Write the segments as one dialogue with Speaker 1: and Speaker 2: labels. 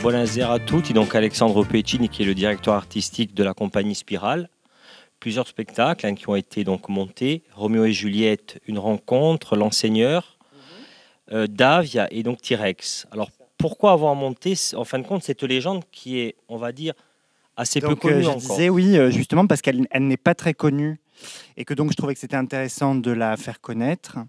Speaker 1: Buonasera a tutti, donc Alexandre Peccini qui est le directeur artistique de la compagnie Spirale. Plusieurs spectacles qui ont été donc montés, Roméo et Juliette, Une rencontre, L'enseigneur, Davia et donc T-Rex. Alors pourquoi avoir monté en fin de compte cette légende qui est, on va dire, assez peu connue
Speaker 2: je
Speaker 1: encore?
Speaker 2: disais oui, justement parce qu'elle n'est pas très connue et que donc je trouvais que c'était intéressant de la faire connaître.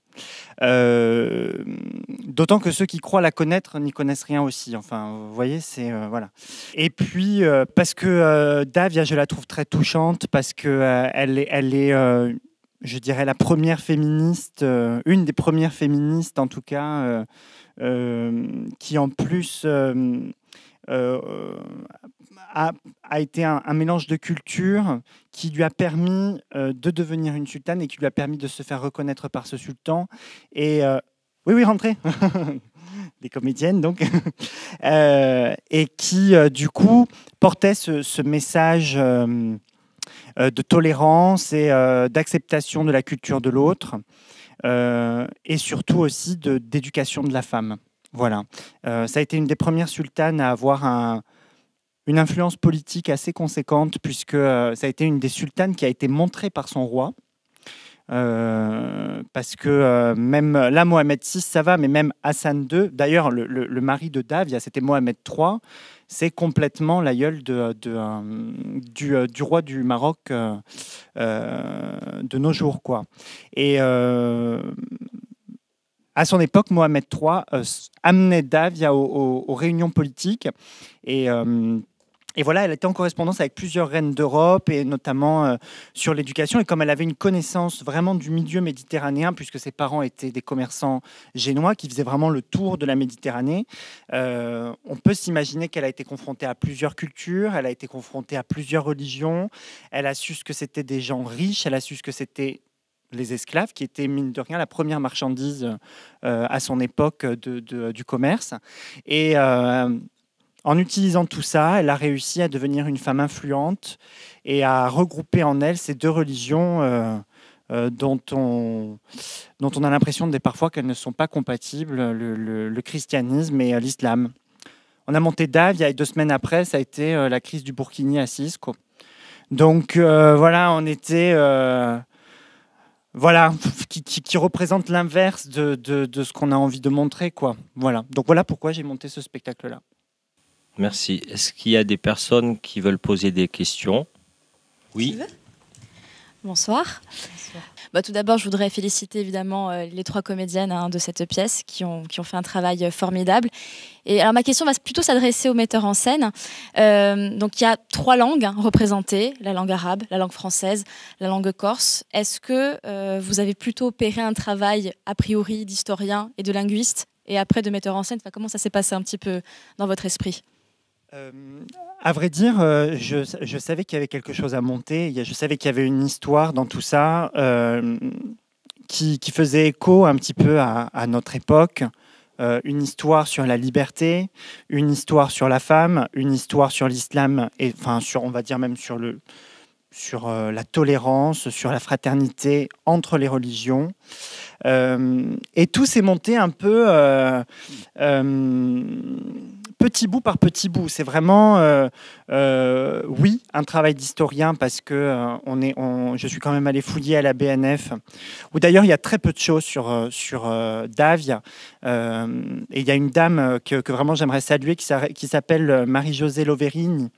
Speaker 2: D'autant que ceux qui croient la connaître n'y connaissent rien aussi. Enfin, vous voyez, c'est voilà. Et puis parce que Davia, je la trouve très touchante parce que elle est je dirais la première féministe, une des premières féministes en tout cas, qui en plus a été un mélange de cultures qui lui a permis de devenir une sultane et qui lui a permis de se faire reconnaître par ce sultan. Et oui, rentrez. Des comédiennes donc, et qui du coup portait ce message de tolérance et d'acceptation de la culture de l'autre, et surtout aussi d'éducation de la femme. Voilà, ça a été une des premières sultanes à avoir une influence politique assez conséquente, puisque ça a été une des sultanes qui a été montrée par son roi. Parce que même là, Mohamed VI, ça va, mais même Hassan II, d'ailleurs, le mari de Davia, c'était Mohamed III, c'est complètement l'aïeul du roi du Maroc de nos jours, quoi. Et à son époque, Mohamed III amenait Davia aux réunions politiques et voilà, elle était en correspondance avec plusieurs reines d'Europe et notamment sur l'éducation. Et comme elle avait une connaissance vraiment du milieu méditerranéen, puisque ses parents étaient des commerçants génois qui faisaient vraiment le tour de la Méditerranée, on peut s'imaginer qu'elle a été confrontée à plusieurs cultures, elle a été confrontée à plusieurs religions, elle a su ce que c'était des gens riches, elle a su ce que c'était les esclaves, qui étaient, mine de rien, la première marchandise à son époque du commerce. Et en utilisant tout ça, elle a réussi à devenir une femme influente et à regrouper en elle ces deux religions dont on a l'impression parfois qu'elles ne sont pas compatibles, le christianisme et l'islam. On a monté Davia et 2 semaines après, ça a été la crise du Burkini à Cisco. Donc voilà, on était... voilà, qui représente l'inverse de ce qu'on a envie de montrer, quoi. Voilà. Donc voilà pourquoi j'ai monté ce spectacle-là.
Speaker 1: Merci. Est-ce qu'il y a des personnes qui veulent poser des questions? Oui.
Speaker 3: Bonsoir. Bah, tout d'abord, je voudrais féliciter évidemment les 3 comédiennes de cette pièce qui ont fait un travail formidable. Et alors ma question va plutôt s'adresser au metteur en scène. Donc il y a 3 langues représentées, la langue arabe, la langue française, la langue corse. Est-ce que vous avez plutôt opéré un travail a priori d'historien et de linguiste et après de metteur en scène? Enfin, comment ça s'est passé un petit peu dans votre esprit?
Speaker 2: À vrai dire, je savais qu'il y avait quelque chose à monter. Je savais qu'il y avait une histoire dans tout ça qui faisait écho un petit peu à notre époque. Une histoire sur la liberté, une histoire sur la femme, une histoire sur l'islam, et enfin on va dire même sur la tolérance, sur la fraternité entre les religions. Et tout s'est monté un peu petit bout par petit bout. C'est vraiment, oui, un travail d'historien parce que je suis quand même allé fouiller à la BNF, où d'ailleurs il y a très peu de choses sur Davia. Et il y a une dame que vraiment j'aimerais saluer qui s'appelle Marie-Josée Loverini,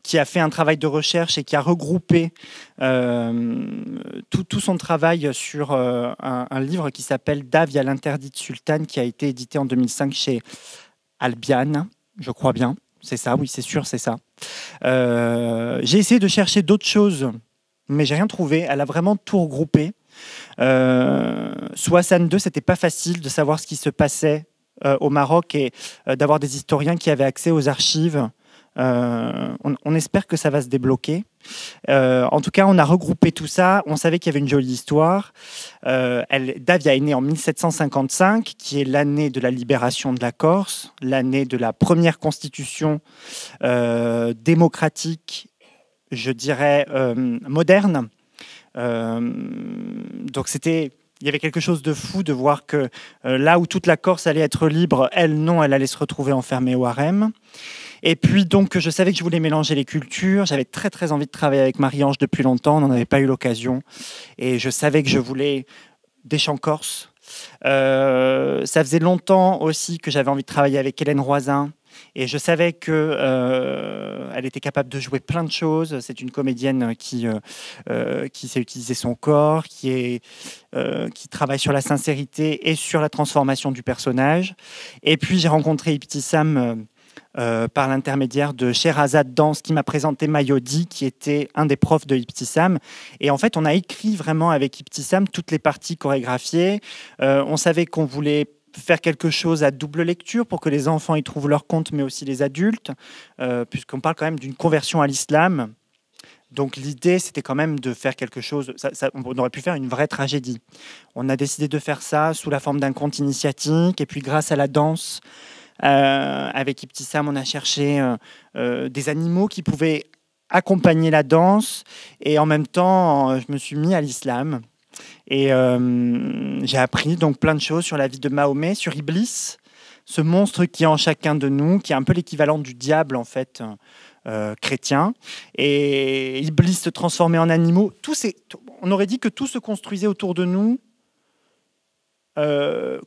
Speaker 2: qui a fait un travail de recherche et qui a regroupé tout son travail sur un livre qui s'appelle Davia, l'interdite sultane, qui a été édité en 2005 chez Albiane, je crois bien. C'est ça, oui, c'est sûr, c'est ça. J'ai essayé de chercher d'autres choses, mais j'ai rien trouvé. Elle a vraiment tout regroupé. Sous Hassan II, c'était pas facile de savoir ce qui se passait au Maroc et d'avoir des historiens qui avaient accès aux archives. On espère que ça va se débloquer. En tout cas, on a regroupé tout ça. On savait qu'il y avait une jolie histoire. Davia est née en 1755, qui est l'année de la libération de la Corse, l'année de la première constitution démocratique, je dirais moderne. Donc c'était il y avait quelque chose de fou de voir que là où toute la Corse allait être libre, elle, non, elle allait se retrouver enfermée au harem. Et puis, donc, je savais que je voulais mélanger les cultures. J'avais très, très envie de travailler avec Marie-Ange depuis longtemps. On n'en avait pas eu l'occasion. Et je savais que je voulais des chants corses. Ça faisait longtemps aussi que j'avais envie de travailler avec Hélène Roisin. Et je savais qu'elle était capable de jouer plein de choses. C'est une comédienne qui sait utiliser son corps, qui travaille sur la sincérité et sur la transformation du personnage. Et puis, j'ai rencontré Ibtissam par l'intermédiaire de Sherazade Danse qui m'a présenté Mayodi, qui était un des profs de Ibtissam. Et en fait, on a écrit vraiment avec Ibtissam toutes les parties chorégraphiées. On savait qu'on voulait faire quelque chose à double lecture pour que les enfants y trouvent leur compte, mais aussi les adultes, puisqu'on parle quand même d'une conversion à l'islam. Donc l'idée, c'était quand même de faire quelque chose, on aurait pu faire une vraie tragédie. On a décidé de faire ça sous la forme d'un conte initiatique, et puis grâce à la danse, avec Ibtissam, on a cherché des animaux qui pouvaient accompagner la danse, et en même temps, je me suis mis à l'islam. Et j'ai appris donc plein de choses sur la vie de Mahomet, sur Iblis, ce monstre qui est en chacun de nous, qui est un peu l'équivalent du diable en fait, chrétien. Et Iblis se transformait en animaux. On aurait dit que tout se construisait autour de nous,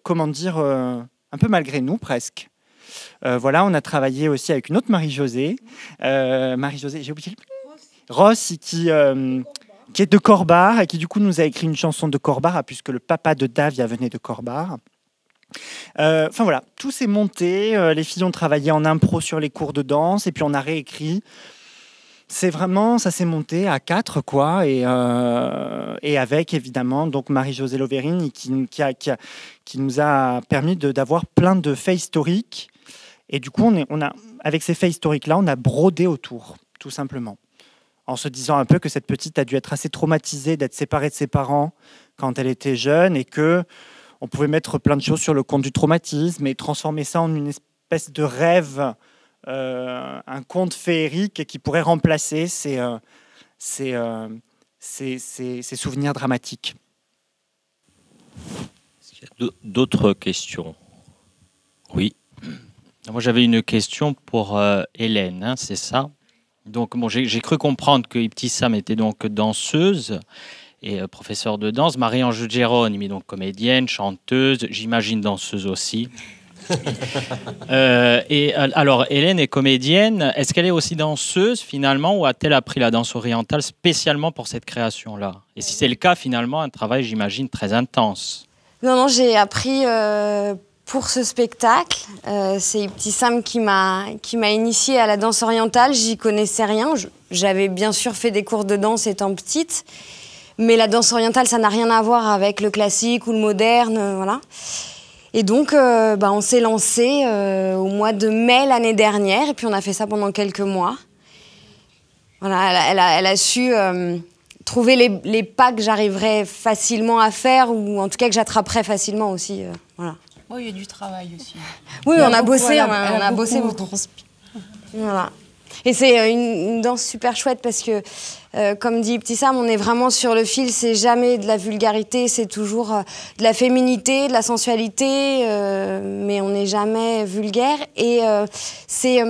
Speaker 2: comment dire, un peu malgré nous presque. Voilà, on a travaillé aussi avec une autre Marie-Josée. Marie-Josée, j'ai oublié Ross, qui est de Corbar et qui du coup nous a écrit une chanson de Corbar, puisque le papa de Davia venait de Corbar. Enfin voilà, tout s'est monté. Les filles ont travaillé en impro sur les cours de danse et puis on a réécrit. C'est vraiment, ça s'est monté à 4 quoi, et avec évidemment donc Marie-Josée Loverini qui nous a permis d'avoir plein de faits historiques. Et du coup, on a, avec ces faits historiques-là, on a brodé autour, tout simplement, en se disant un peu que cette petite a dû être assez traumatisée d'être séparée de ses parents quand elle était jeune, et que on pouvait mettre plein de choses sur le compte du traumatisme et transformer ça en une espèce de rêve, un conte féerique qui pourrait remplacer ces souvenirs dramatiques.
Speaker 1: Est-ce qu'il y a d'autres questions? Oui.
Speaker 4: Moi, j'avais une question pour Hélène, hein, c'est ça? Donc, bon, j'ai cru comprendre que Ibtissam était donc danseuse et professeure de danse. Marie-Ange Geronimi est donc comédienne, chanteuse, j'imagine danseuse aussi. Alors, Hélène est comédienne. Est-ce qu'elle est aussi danseuse finalement, ou a-t-elle appris la danse orientale spécialement pour cette création-là? Et si c'est le cas, finalement, un travail, j'imagine, très intense.
Speaker 5: Non, j'ai appris pour ce spectacle. C'est Ibtissam qui m'a initiée à la danse orientale. J'y connaissais rien. J'avais bien sûr fait des cours de danse étant petite, mais la danse orientale, ça n'a rien à voir avec le classique ou le moderne, voilà. Et donc, on s'est lancé au mois de mai l'année dernière, et puis on a fait ça pendant quelques mois. Voilà, elle a su trouver les pas que j'arriverais facilement à faire, ou en tout cas que j'attraperais facilement aussi. Voilà.
Speaker 6: Oui, il y a du travail aussi.
Speaker 5: Oui, on a bossé,
Speaker 6: on a
Speaker 5: bossé beaucoup. Voilà. Et c'est une danse super chouette parce que, comme dit Ibtissam, on est vraiment sur le fil. C'est jamais de la vulgarité, c'est toujours de la féminité, de la sensualité, mais on n'est jamais vulgaire. Et c'est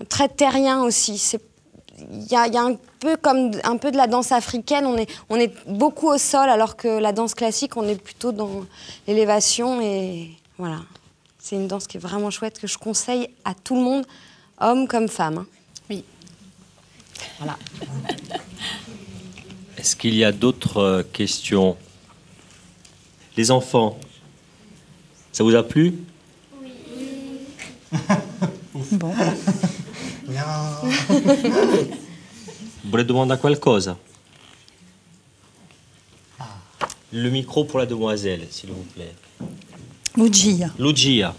Speaker 5: très terrien aussi. Il y a un peu de la danse africaine. On est beaucoup au sol, alors que la danse classique, on est plutôt dans l'élévation. Et voilà, c'est une danse qui est vraiment chouette, que je conseille à tout le monde, homme comme femme.
Speaker 6: Oui.
Speaker 5: Voilà.
Speaker 1: Est-ce qu'il y a d'autres questions? Les enfants, ça vous a plu?
Speaker 7: Oui.
Speaker 6: Bon.
Speaker 1: Volete domandare qualcosa? Le micro pour la demoiselle, s'il vous plaît.
Speaker 6: Lucia.
Speaker 1: Lucia.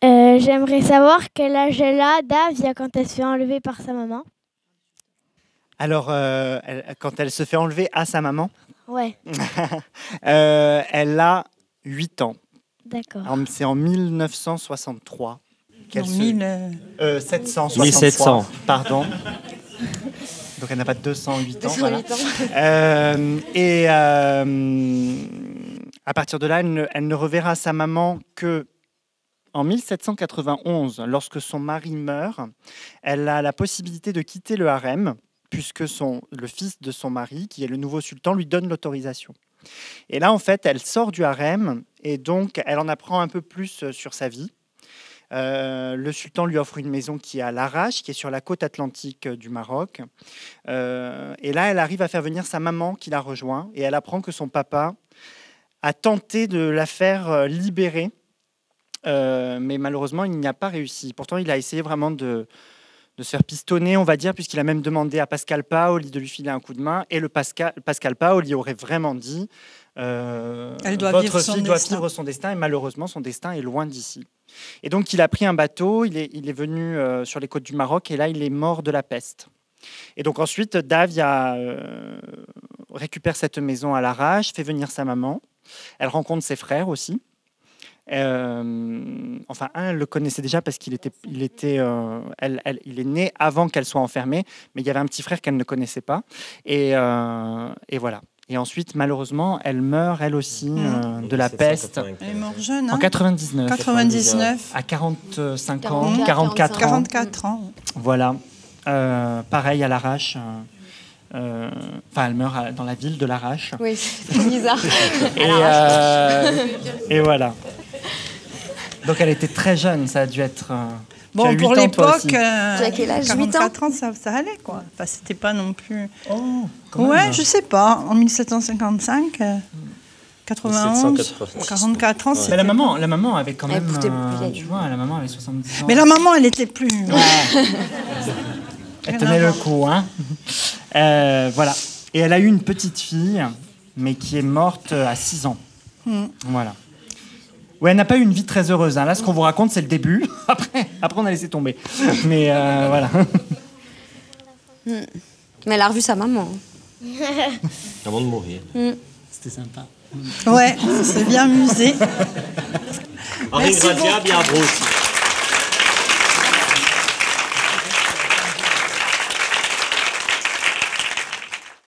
Speaker 7: J'aimerais savoir quel âge elle a, Davia, quand elle se fait enlever par sa maman.
Speaker 2: Alors, quand elle se fait enlever à sa maman,
Speaker 7: Ouais,
Speaker 2: elle a 8 ans.
Speaker 7: d'accord.
Speaker 2: C'est en 1963.
Speaker 6: En
Speaker 2: 763,
Speaker 1: 1700.
Speaker 2: pardon. Donc elle n'a pas 208 ans.
Speaker 5: 208 ans.
Speaker 2: À partir de là, elle ne reverra sa maman que en 1791, lorsque son mari meurt. Elle a la possibilité de quitter le harem, puisque le fils de son mari, qui est le nouveau sultan, lui donne l'autorisation. Et là, en fait, elle sort du harem et donc elle en apprend un peu plus sur sa vie. Le sultan lui offre une maison qui est à Larache, qui est sur la côte atlantique du Maroc. Et là, elle arrive à faire venir sa maman qui la rejoint et elle apprend que son papa a tenté de la faire libérer, mais malheureusement, il n'y a pas réussi. Pourtant, il a essayé vraiment de se faire pistonner, on va dire, puisqu'il a même demandé à Pascal Paoli de lui filer un coup de main. Et Pascal Paoli aurait vraiment dit votre fille doit vivre son destin. Et malheureusement, son destin est loin d'ici. Et donc, il a pris un bateau, il est venu sur les côtes du Maroc, et là, il est mort de la peste. Et donc ensuite, Davia récupère cette maison à Larache, fait venir sa maman. Elle rencontre ses frères aussi. Enfin, un le connaissait déjà parce qu'il il est né avant qu'elle soit enfermée, mais il y avait un petit frère qu'elle ne connaissait pas. Et voilà. Et ensuite, malheureusement, elle meurt, elle aussi, de la peste.
Speaker 6: Elle est morte jeune, hein.
Speaker 2: En 99.
Speaker 6: 99.
Speaker 2: À 45 ans, 44 ans.
Speaker 6: 44 ans.
Speaker 2: Voilà. Pareil à Larache. Enfin, elle meurt dans la ville de Larache.
Speaker 5: Oui, c'est bizarre.
Speaker 2: Et voilà. Donc elle était très jeune, ça a dû être...
Speaker 6: Bon, pour l'époque,
Speaker 5: Tu as quel âge,
Speaker 6: 44 ans, ça allait, quoi. Enfin, c'était pas non plus...
Speaker 2: Oh,
Speaker 6: ouais, je sais pas. En 1755, 91, 44 ans,
Speaker 2: Mais la maman avait quand même...
Speaker 5: Elle était plus vieille.
Speaker 2: tu vois, la maman avait 70 ans.
Speaker 6: Mais la maman, elle était plus...
Speaker 2: Ouais. Elle tenait le coup, hein. Voilà. Et elle a eu une petite fille, mais qui est morte à 6 ans. Voilà. Ouais, elle n'a pas eu une vie très heureuse. Hein. Là, ce qu'on vous raconte, c'est le début. Après, on a laissé tomber. Mais voilà.
Speaker 5: Mais elle a revu sa maman.
Speaker 1: Avant de mourir.
Speaker 2: C'était sympa.
Speaker 6: Ouais, on s'est bien amusé.
Speaker 1: Henri Gradia, bien gros aussi.